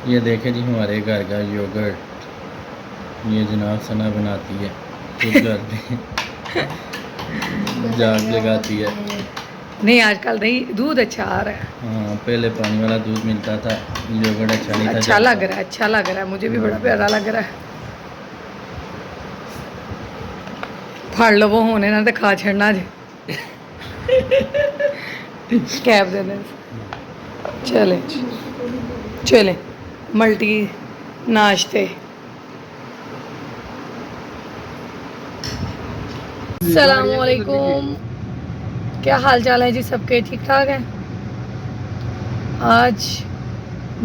ये देखे जी हमारे घर का योगर्ट, ये जनाब सना बनाती है खुद घर पे जाग जगाती है। नहीं आजकल दही दूध अच्छा आ रहा है। हाँ, पहले पानी वाला दूध मिलता था, योगर्ट अच्छा नहीं था। अच्छा लग रहा है, अच्छा लग रहा है, मुझे भी बड़ा प्यारा लग रहा है। फाड़ लो वो होने ना तो खा छड़ना जे कैब दे दे। चले चले मल्टी नाश्ते। अस्सलामुअलैकुम, क्या हाल चाल है जी सबके? ठीक ठाक है। आज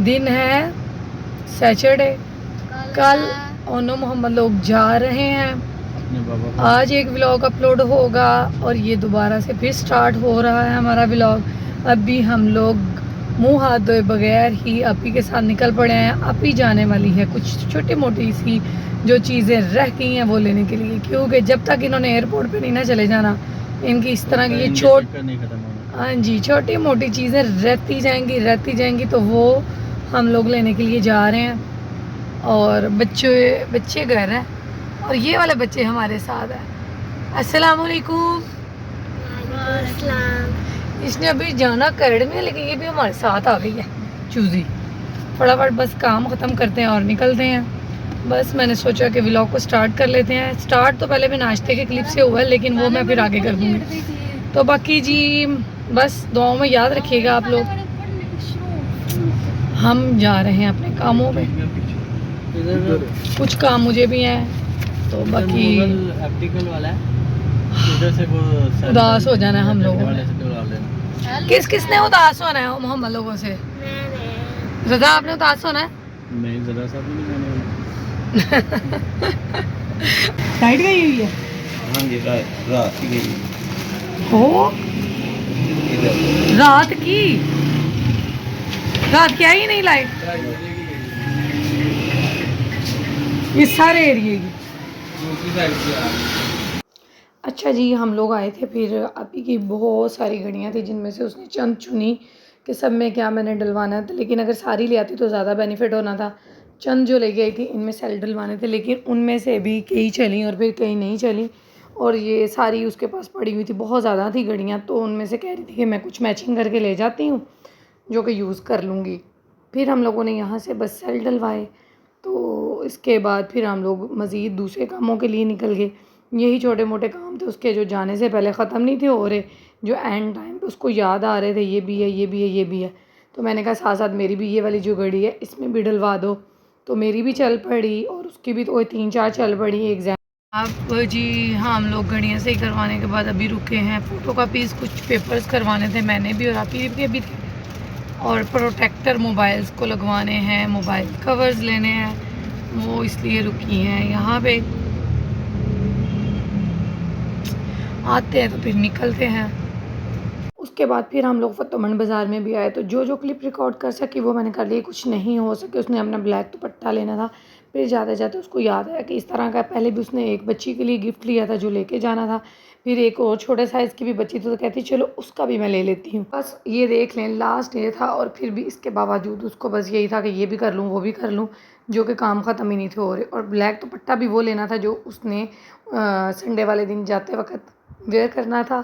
दिन है सैटरडे, कल ओनो मोहम्मद लोग जा रहे हैं। अपने बाबा को आज एक व्लॉग अपलोड होगा और ये दोबारा से फिर स्टार्ट हो रहा है हमारा व्लॉग। अभी हम लोग मुंह हाथ धोए बगैर ही अपी के साथ निकल पड़े हैं। अपी जाने वाली है कुछ छोटी मोटी सी जो चीज़ें रह गई हैं वो लेने के लिए, क्योंकि जब तक इन्होंने एयरपोर्ट पे नहीं ना चले जाना, इनकी इस तरह की ये नहीं खत्म होना। हाँ जी, छोटी मोटी चीज़ें रहती जाएंगी तो वो हम लोग लेने के लिए जा रहे हैं। और बच्चे बच्चे घर हैं और ये वाले बच्चे हमारे साथ हैं। अस्सलाम वालेकुम। इसने अभी जाना करड़ में, लेकिन ये भी हमारे साथ आ गई है चूज़ी। फटाफट बस काम ख़त्म करते हैं और निकलते हैं। बस मैंने सोचा कि व्लॉग को स्टार्ट कर लेते हैं। स्टार्ट तो पहले भी नाश्ते के क्लिप से हुआ है, लेकिन वो मैं फिर आगे कर दूँगी। तो बाकी जी बस दुआओं में याद रखिएगा आप लोग। हम जा रहे हैं अपने कामों पे, कुछ काम मुझे भी हैं तो बाकी वाला है, इधर से वो उदास हो जाना है हम लोगों ने। किस किसने उदास होना है मोहम्मद लोगों से? रजा आपने उदास होना है? नहीं, ज़रा सा भी नहीं जाने वाला। लाइट गई हुई है। हाँ जी, रात की गई हो इधर। रात की, रात क्या ही नहीं लाइट इस सारे एरिए की। दूसरी साइड से अच्छा जी, हम लोग आए थे, फिर अभी की बहुत सारी घड़ियाँ थी जिनमें से उसने चंद चुनी कि सब में क्या मैंने डलवाना था, लेकिन अगर सारी ले आती तो ज़्यादा बेनिफिट होना था। चंद जो लेके आई थी इनमें सेल डलवाने थे, लेकिन उनमें से भी कई चली और फिर कई नहीं चली। और ये सारी उसके पास पड़ी हुई थी, बहुत ज़्यादा थी घड़ियाँ, तो उनमें से कह रही थी कि मैं कुछ मैचिंग करके ले जाती हूँ जो कि यूज़ कर लूँगी। फिर हम लोगों ने यहाँ से बस सेल डलवाए, तो इसके बाद फिर हम लोग मज़ीद दूसरे कामों के लिए निकल गए। यही छोटे मोटे काम थे उसके, जो जाने से पहले ख़त्म नहीं थे हो रहे, जो एंड टाइम पे उसको याद आ रहे थे ये भी है, ये भी है, ये भी है। तो मैंने कहा साथ साथ मेरी भी ये वाली जो घड़ी है इसमें भी डलवा दो। तो मेरी भी चल पड़ी और उसकी भी तो 3-4 चल पड़ी एग्ज़ाम। अब जी हाँ, हम लोग घड़ियाँ सही करवाने के बाद अभी रुके हैं। फ़ोटो कापीज़ कुछ पेपर्स करवाने थे मैंने भी और आप ही के भी थे, और प्रोटेक्टर मोबाइल्स को लगवाने हैं, मोबाइल कवर्स लेने हैं, वो इसलिए रुकी हैं यहाँ पे। आते हैं तो फिर निकलते हैं। उसके बाद फिर हम लोग फतोमंड बाज़ार में भी आए, तो जो जो क्लिप रिकॉर्ड कर सकी वो मैंने कर ली। कुछ नहीं हो सके, उसने अपना ब्लैक दुपट्टा लेना था। फिर जाते जाते उसको याद आया कि इस तरह का पहले भी उसने एक बच्ची के लिए गिफ्ट लिया था जो लेके जाना था, फिर एक और छोटे साइज़ की भी बच्ची थी, तो कहती चलो उसका भी मैं ले लेती हूँ। बस ये देख लें लास्ट डे था और फिर भी इसके बावजूद उसको बस यही था कि ये भी कर लूँ वो भी कर लूँ, जो कि काम ख़त्म ही नहीं थे हो रहे। और ब्लैक दुपट्टा भी वो लेना था जो उसने संडे वाले दिन जाते वक्त वेयर करना था।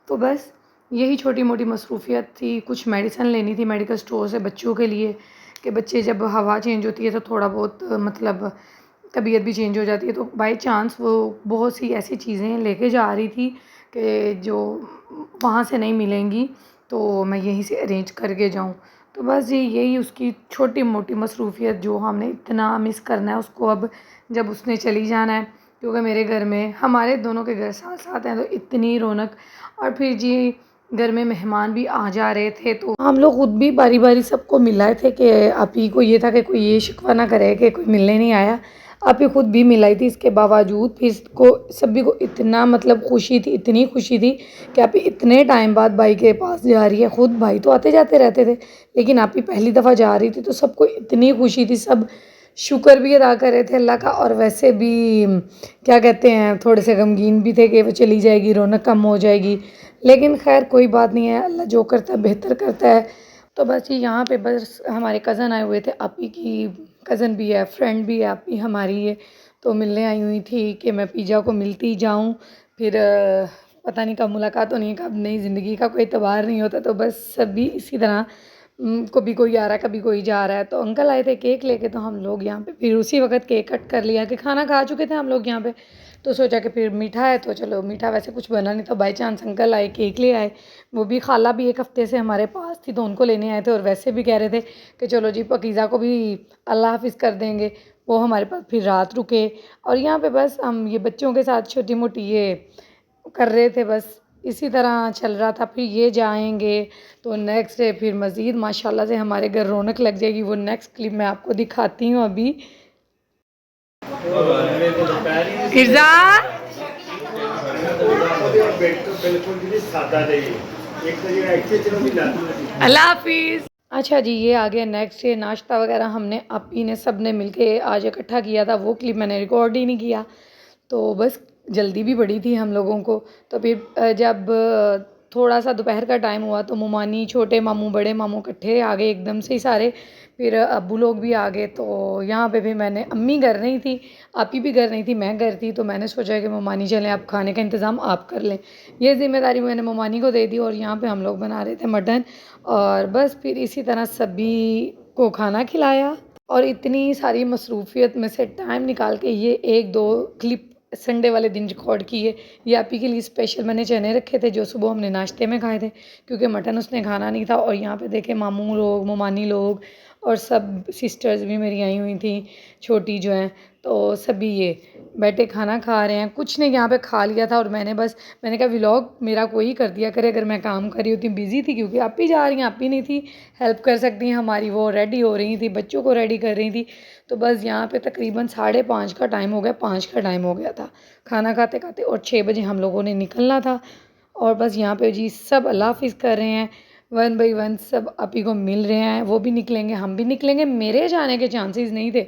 तो बस यही छोटी मोटी मसरूफ़ियत थी। कुछ मेडिसिन लेनी थी मेडिकल स्टोर से बच्चों के लिए, कि बच्चे जब हवा चेंज होती है तो थोड़ा बहुत मतलब तबीयत भी चेंज हो जाती है, तो बाय चांस वो बहुत सी ऐसी चीज़ें लेके जा रही थी कि जो वहाँ से नहीं मिलेंगी, तो मैं यहीं से अरेंज करके जाऊँ। तो बस यही उसकी छोटी मोटी मसरूफ़ियत जो हमने इतना मिस करना है उसको अब जब उसने चली जाना है, क्योंकि मेरे घर में हमारे दोनों के घर साथ साथ हैं तो इतनी रौनक। और फिर जी घर में मेहमान भी आ जा रहे थे, तो हम लोग खुद भी बारी बारी सबको मिलाए थे कि आप ही को ये था कि कोई ये शिकवा ना करे कि कोई मिलने नहीं आया। आप ही खुद भी मिलाई थी, इसके बावजूद फिर इसको सभी को इतना मतलब खुशी थी, इतनी खुशी थी कि आप ही इतने टाइम बाद भाई के पास जा रही है। खुद भाई तो आते जाते रहते थे, लेकिन आप ही पहली दफ़ा जा रही थी, तो सबको इतनी खुशी थी। सब शुक्र भी अदा कर रहे थे अल्लाह का, और वैसे भी क्या कहते हैं थोड़े से गमगीन भी थे कि वो चली जाएगी, रौनक कम हो जाएगी। लेकिन खैर कोई बात नहीं है, अल्लाह जो करता है बेहतर करता है। तो बस ये यहाँ पे बस हमारे कज़न आए हुए थे, आपी की कज़न भी है, फ्रेंड भी है आपी हमारी है, तो मिलने आई हुई थी कि मैं पीजा को मिलती जाऊँ। फिर पता नहीं कब मुलाकात होनी है कब नहीं, ज़िंदगी का कोई एतबार नहीं होता। तो बस सभी इसी तरह कभी कोई आ रहा है कभी कोई जा रहा है। तो अंकल आए थे केक लेके, तो हम लोग यहाँ पे फिर उसी वक्त केक कट कर लिया कि खाना खा चुके थे हम लोग यहाँ पे। तो सोचा कि फिर मीठा है तो चलो, मीठा वैसे कुछ बना नहीं, तो बाई चांस अंकल आए केक ले आए। वो भी खाला भी एक हफ़्ते से हमारे पास थी तो उनको लेने आए थे, और वैसे भी कह रहे थे कि चलो जी पकीज़ा को भी अल्लाह हाफिज़ कर देंगे। वो हमारे पास फिर रात रुके, और यहाँ पे बस हम ये बच्चों के साथ छोटी मोटी ये कर रहे थे, बस इसी तरह चल रहा था। फिर ये जाएंगे तो नेक्स्ट डे फिर मज़ीद माशाल्लाह से हमारे घर रौनक लग जाएगी। वो नेक्स्ट क्लिप मैं आपको दिखाती हूँ अभी। अल्लाह हाफिज़। अच्छा जी, ये आ गया नेक्स्ट डे। नाश्ता वगैरह हमने आपी ने सब ने मिलके आज इकट्ठा किया था, वो क्लिप मैंने रिकॉर्ड ही नहीं किया। तो बस जल्दी भी बड़ी थी हम लोगों को। तो फिर जब थोड़ा सा दोपहर का टाइम हुआ तो मुमानी, छोटे मामू, बड़े मामू इकट्ठे आ गए एकदम से ही सारे। फिर अब्बू लोग भी आ गए। तो यहाँ पे भी मैंने, अम्मी घर नहीं थी, आपी भी घर नहीं थी, मैं घर थी। तो मैंने सोचा कि मुमानी चलें, आप खाने का इंतज़ाम आप कर लें। ये ज़िम्मेदारी मैंने मुमानी को दे दी, और यहाँ पे हम लोग बना रहे थे मटन। और बस फिर इसी तरह सभी को खाना खिलाया, और इतनी सारी मसरूफ़ियत में से टाइम निकाल के ये 1-2 क्लिप संडे वाले दिन रिकॉर्ड किए। ये आपी के लिए स्पेशल मैंने चने रखे थे जो सुबह हमने नाश्ते में खाए थे, क्योंकि मटन उसने खाना नहीं था। और यहाँ पे देखे मामू लोग, मुमानी लोग, और सब सिस्टर्स भी मेरी आई हुई थी छोटी जो हैं, तो सभी ये बैठे खाना खा रहे हैं। कुछ ने यहाँ पे खा लिया था, और मैंने कहा व्लॉग मेरा कोई कर दिया करे अगर मैं काम कर रही होती। बिज़ी थी क्योंकि आप ही जा रही हैं, आप ही नहीं थी हेल्प कर सकती हैं हमारी। वो रेडी हो रही थी, बच्चों को रेडी कर रही थी। तो बस यहाँ पे तकरीबन 5:30 का टाइम हो गया, 5 का टाइम हो गया था खाना खाते खाते, और 6 बजे हम लोगों ने निकलना था। और बस यहाँ पे जी सब अल्लाह हाफिज़ कर रहे हैं, 1 बाई 1 सब आपी को मिल रहे हैं। वो भी निकलेंगे, हम भी निकलेंगे। मेरे जाने के चांसेस नहीं थे,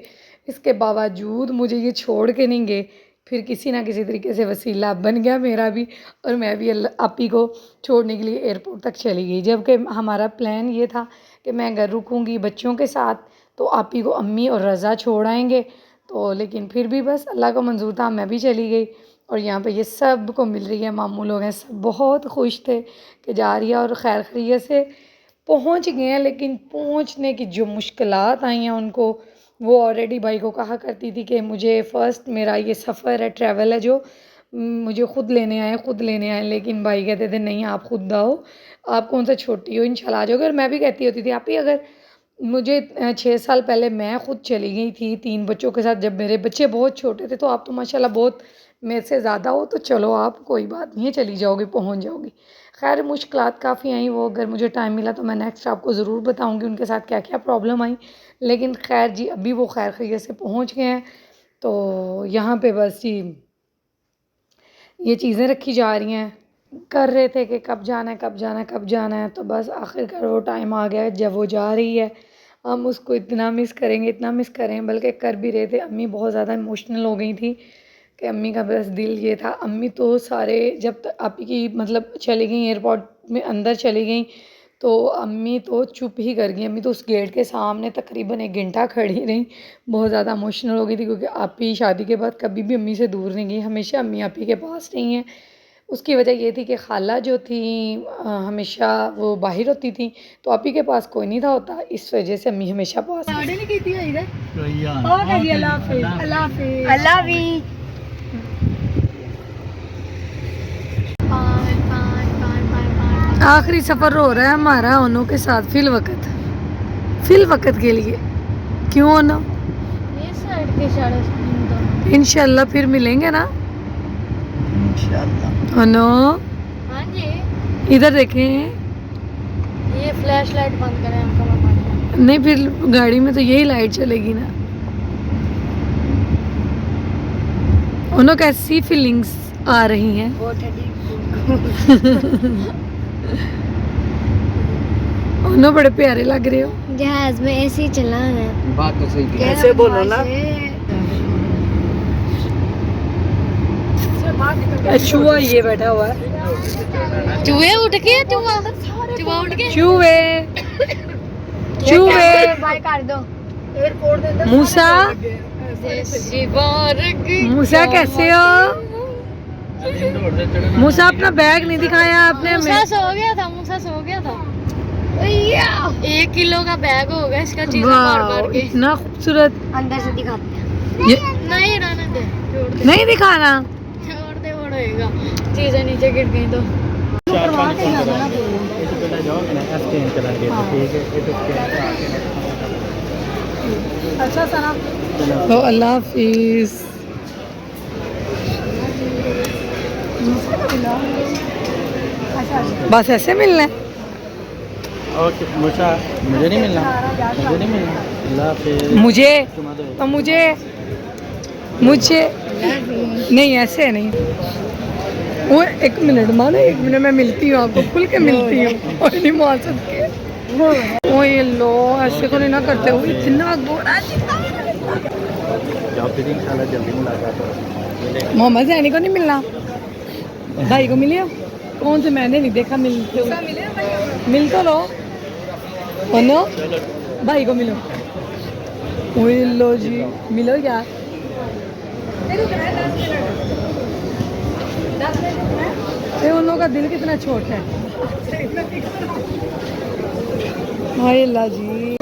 इसके बावजूद मुझे ये छोड़ के नहीं गए। फिर किसी ना किसी तरीके से वसीला बन गया मेरा भी, और मैं भी आपी को छोड़ने के लिए एयरपोर्ट तक चली गई। जबकि हमारा प्लान ये था कि मैं घर रुकूँगी बच्चों के साथ, तो आपी को अम्मी और रज़ा छोड़ आएंगे। तो लेकिन फिर भी बस अल्लाह को मंजूर था, मैं भी चली गई। और यहाँ पे ये सब को मिल रही है, मामू लोग हैं, सब बहुत खुश थे कि जा रही है, और खैर खैरियत से पहुँच गए हैं। लेकिन पहुँचने की जो मुश्किलात आई हैं उनको, वो ऑलरेडी भाई को कहा करती थी कि मुझे फ़र्स्ट मेरा ये सफ़र है, ट्रैवल है जो मुझे ख़ुद लेने आए। लेकिन भाई कहते थे नहीं आप ख़ुद आओ, आप कौन सा छोटी हो, इंशाल्लाह आ जाओगे। और मैं भी कहती होती थी आप ही, अगर मुझे 6 साल पहले मैं ख़ुद चली गई थी 3 बच्चों के साथ, जब मेरे बच्चे बहुत छोटे थे, तो आप तो माशाल्लाह बहुत मेरे से ज़्यादा हो, तो चलो आप कोई बात नहीं है, चली जाओगी, पहुँच जाओगी। खैर मुश्किलात काफ़ी आई, वो अगर मुझे टाइम मिला तो मैं नेक्स्ट आपको ज़रूर बताऊँगी उनके साथ क्या क्या प्रॉब्लम आई। लेकिन खैर जी अभी वो खैर खैरियत से पहुँच गए हैं। तो यहाँ पे बस जी ये चीज़ें रखी जा रही हैं, कर रहे थे कि कब जाना है। तो बस आखिरकार वो टाइम आ गया है जब वो जा रही है। हम उसको इतना मिस करें, बल्कि कर भी रहे थे। अम्मी बहुत ज़्यादा इमोशनल हो गई थी कि अम्मी का बस दिल ये था। अम्मी तो सारे जब तक आपी की मतलब चली गई एयरपोर्ट में अंदर चली गई, तो अम्मी तो चुप ही कर गई। अम्मी तो उस गेट के सामने तकरीबन 1 घंटा खड़ी रही, बहुत ज़्यादा इमोशनल हो गई थी, क्योंकि आपी शादी के बाद कभी भी अम्मी से दूर नहीं गई, हमेशा अम्मी आपी के पास रही हैं। उसकी वजह ये थी कि खाला जो थी हमेशा वो बाहर होती थी, तो आपी के पास कोई नहीं था होता, इस वजह से अम्मी हमेशा पास आखिरी सफ़र हो रहा है हमारा ओनो के साथ फिल वक्त के लिए। क्यों ओनो? इंशाल्लाह फिर मिलेंगे ना इंशाल्लाह। ओनो हाँ जी, इधर देखें, ये फ्लैश लाइट बंद करें आपका। नहीं फिर गाड़ी में तो यही लाइट चलेगी ना। ओनो कैसी फीलिंग्स आ रही हैं? ओनो बड़े प्यारे लग रहे हो। जहाज में ऐसे ही चला है। बात तो सही थी। ऐसे बोलो ना। चूहा ये बैठा हुआ है। चूहे उठ के चूहा उठ के चूहे बाय कर दो मूसा मूसा कैसे हो? मूसा अपना बैग नहीं दिखाया आपने मूसा हमें। सो गया था, मूसा सो गया था। 1 किलो का बैग होगा इसका, चीजें मार मार वाह के। इतना खूबसूरत। अंदर से दिखाते हैं। ये नहीं रहने दे, छोड़ दे, नहीं दिखाना। छोड़ दे, बड़ा होएगा। चीजें नीचे गिर गई तो अच्छा सना तो अल्लाह हाफिज। बस ऐसे मिलना है। ओके मुझे नहीं मिलना, मुझे नहीं मिलना। अल्लाह हाफिज़। मुझे तो मुझे नहीं ऐसे नहीं। वो 1 मिनट मानो, 1 मिनट मैं मिलती हूँ आपको, खुल के मिलती हूँ और नहीं मार सकती। वो ये लो ऐसे को नहीं ना करते हो, इतना गोरा जल्दी मुलाकात हो। मोहम्मद जैनी को नहीं मिलना, भाई को मिले हो? कौन से मैंने नहीं देखा मिलते हो। मिल तो लो नो, भाई को मिलो। ओए लो जी मिलो यार। ये उन लोगों का दिल कितना छोटा है। हाय अल्लाह जी।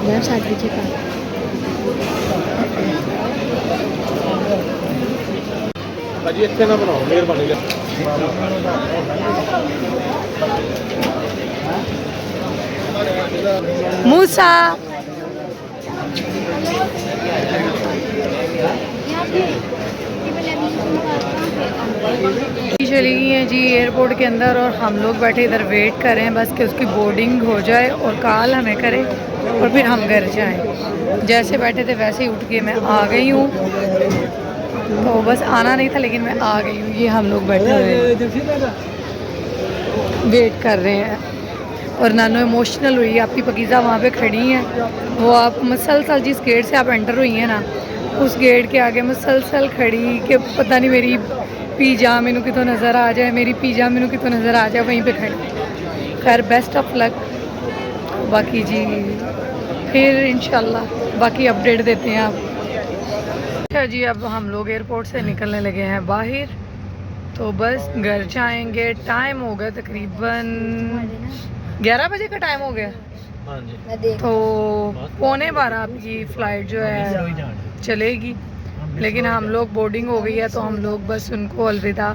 यार साथ पीछे का भाजी इतने ना बनाओ, मेहरबानी। मूसा चली गई हैं जी एयरपोर्ट के अंदर और हम लोग बैठे इधर वेट कर रहे हैं बस कि उसकी बोर्डिंग हो जाए और कॉल हमें करे और फिर हम घर जाएं। जैसे बैठे थे वैसे ही उठ के मैं आ गई हूँ। तो बस आना नहीं था लेकिन मैं आ गई हूँ। ये हम लोग बैठे हुए वेट कर रहे हैं और नानो इमोशनल हुई है। आपकी पकीज़ा वहाँ पे खड़ी हैं, वो आप मुसलसल जिस गेट से आप एंटर हुई हैं ना उस गेट के आगे मुसलसल खड़ी कि पता नहीं मेरी पीजा मैनू कितों नज़र आ जाए, मेरी पीजा मैनू कितों नज़र आ जाए, वहीं पे खड़ी। खैर बेस्ट ऑफ लक। बाकी जी फिर इंशाल्लाह बाकी अपडेट देते हैं आप। अच्छा जी अब हम लोग एयरपोर्ट से निकलने लगे हैं बाहर, तो बस घर जाएंगे। टाइम हो गया तकरीबन 11 बजे का टाइम हो गया। हाँ जी। तो 11:15 आपकी फ़्लाइट जो है चलेगी, लेकिन हम लोग बोर्डिंग हो गई है तो हम लोग बस उनको अलविदा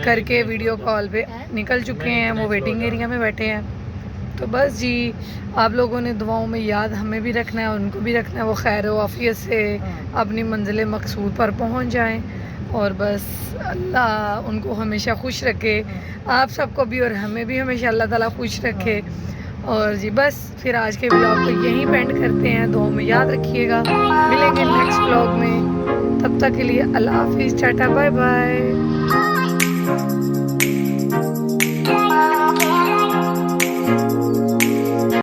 करके वीडियो कॉल पे निकल चुके हैं। वो वेटिंग एरिया में बैठे हैं। तो बस जी आप लोगों ने दुआओं में याद हमें भी रखना है, उनको भी रखना है। वो खैर आफियत से अपनी मंजिल मकसूद पर पहुंच जाएं और बस अल्लाह उनको हमेशा खुश रखे, आप सबको भी और हमें भी हमेशा अल्लाह ताला खुश रखे। और जी बस फिर आज के व्लॉग को यहीं पेंड करते हैं। दुआओं में याद रखिएगा, मिलेंगे नेक्स्ट व्लॉग में। तब तक के लिए अल्लाह हाफिज़, टाटा बाय बाय।